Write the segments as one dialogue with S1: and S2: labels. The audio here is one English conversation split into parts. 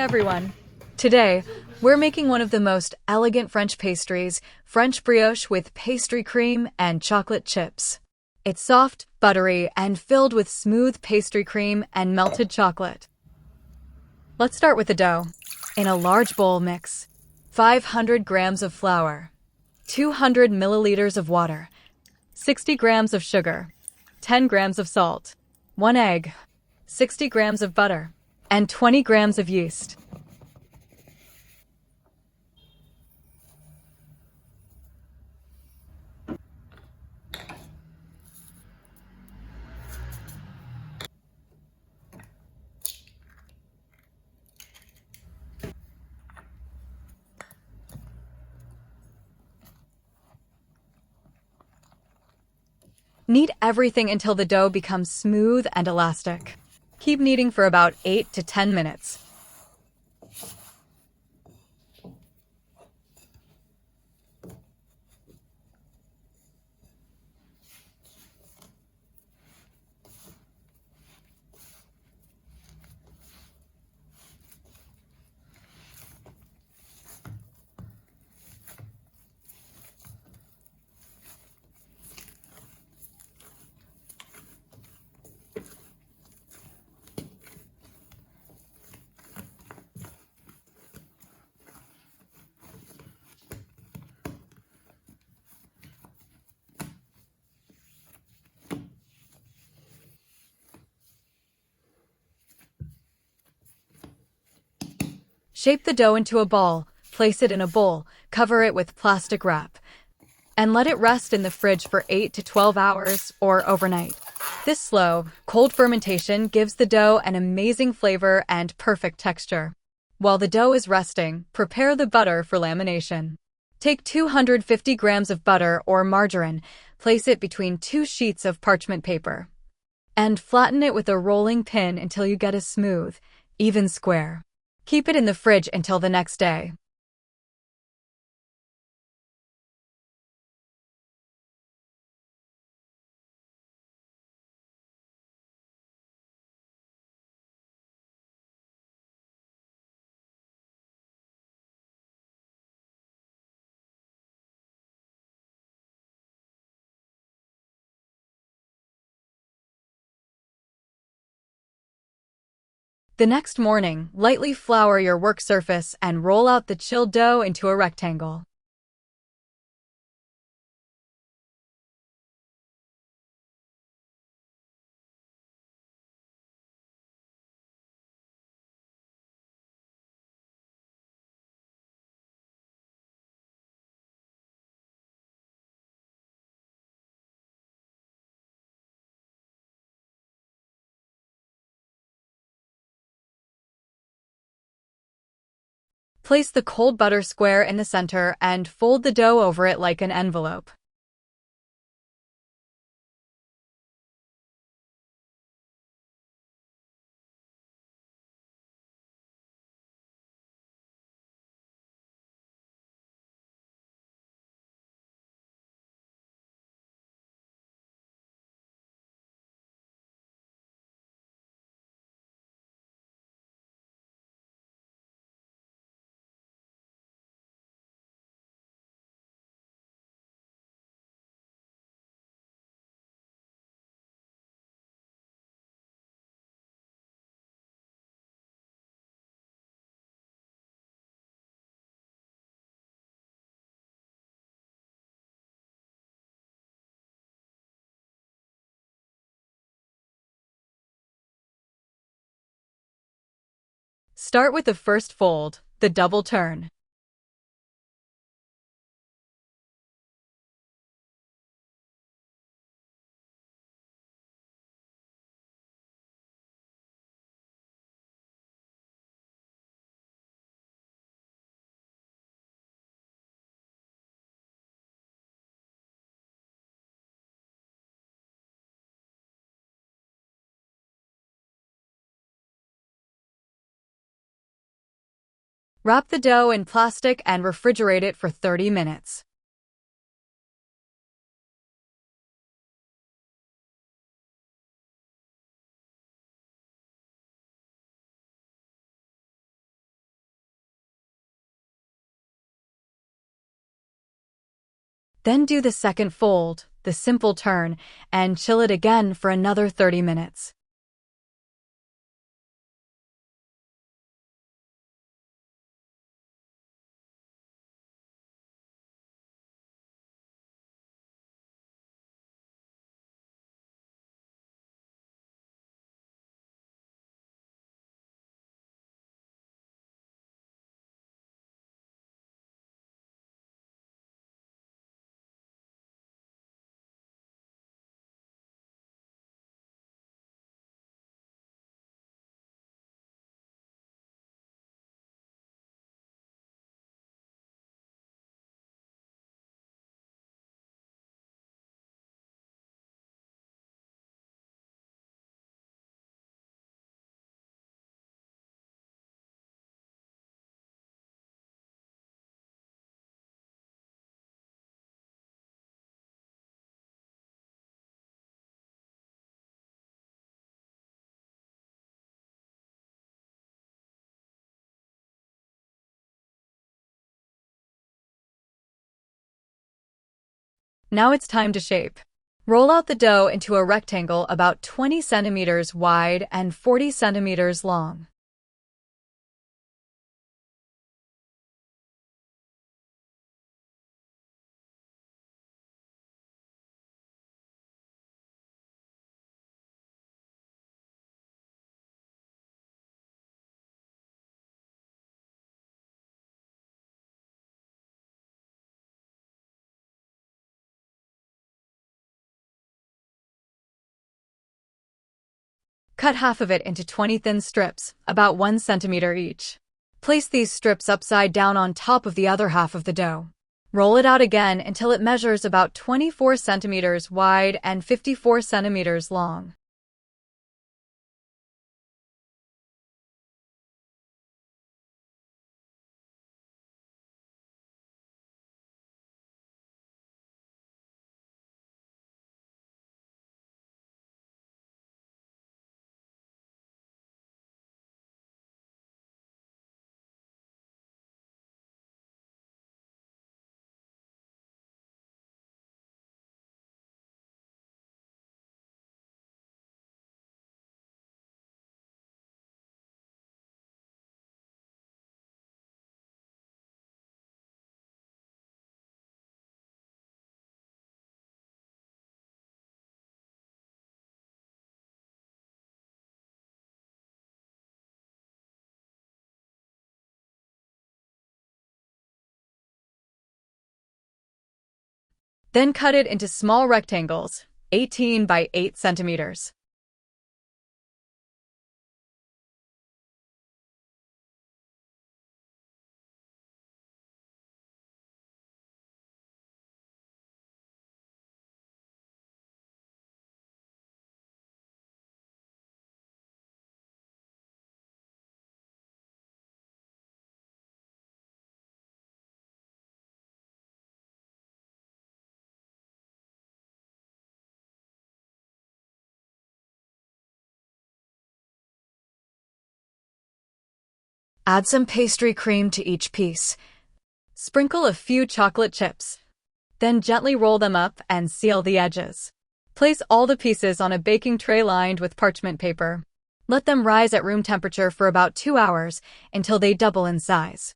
S1: everyone. Today, we're making one of the most elegant French pastries, French brioche with pastry cream and chocolate chips. It's soft, buttery, and filled with smooth pastry cream and melted chocolate. Let's start with the dough. In a large bowl, mix 500 grams of flour, 200 milliliters of water, 60 grams of sugar, 10 grams of salt, 1 egg, 60 grams of butter, and 20 grams of yeast. Knead everything until the dough becomes smooth and elastic. Keep kneading for about 8 to 10 minutes. Shape the dough into a ball, place it in a bowl, cover it with plastic wrap, and let it rest in the fridge for 8 to 12 hours or overnight. This slow, cold fermentation gives the dough an amazing flavor and perfect texture. While the dough is resting, prepare the butter for lamination. Take 250 grams of butter or margarine, place it between 2 sheets of parchment paper, and flatten it with a rolling pin until you get a smooth, even square. Keep it in the fridge until the next day. The next morning, lightly flour your work surface and roll out the chilled dough into a rectangle. Place the cold butter square in the center and fold the dough over it like an envelope. Start with the first fold, the double turn. Wrap the dough in plastic and refrigerate it for 30 minutes. Then do the second fold, the simple turn, and chill it again for another 30 minutes. Now it's time to shape. Roll out the dough into a rectangle about 20 centimeters wide and 40 centimeters long. Cut half of it into 20 thin strips, about 1 centimeter each. Place these strips upside down on top of the other half of the dough. Roll it out again until it measures about 24 centimeters wide and 54 centimeters long. Then cut it into small rectangles, 18 by 8 centimeters. Add some pastry cream to each piece. Sprinkle a few chocolate chips. Then gently roll them up and seal the edges. Place all the pieces on a baking tray lined with parchment paper. Let them rise at room temperature for about 2 hours until they double in size.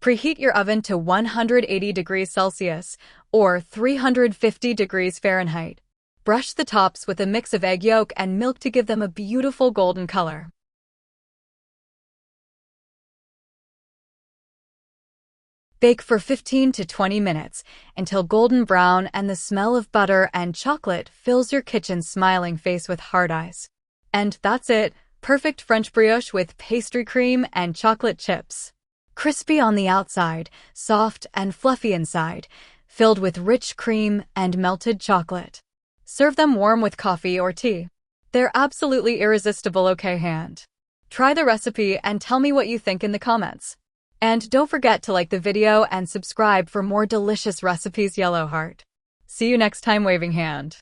S1: Preheat your oven to 180 degrees Celsius or 350 degrees Fahrenheit. Brush the tops with a mix of egg yolk and milk to give them a beautiful golden color. Bake for 15 to 20 minutes until golden brown and the smell of butter and chocolate fills your kitchen's smiling face with hard eyes. And that's it, perfect French brioche with pastry cream and chocolate chips. Crispy on the outside, soft and fluffy inside, filled with rich cream and melted chocolate. Serve them warm with coffee or tea. They're absolutely irresistible, okay hand. Try the recipe and tell me what you think in the comments. And don't forget to like the video and subscribe for more delicious recipes, Yellow Heart. See you next time, Waving Hand.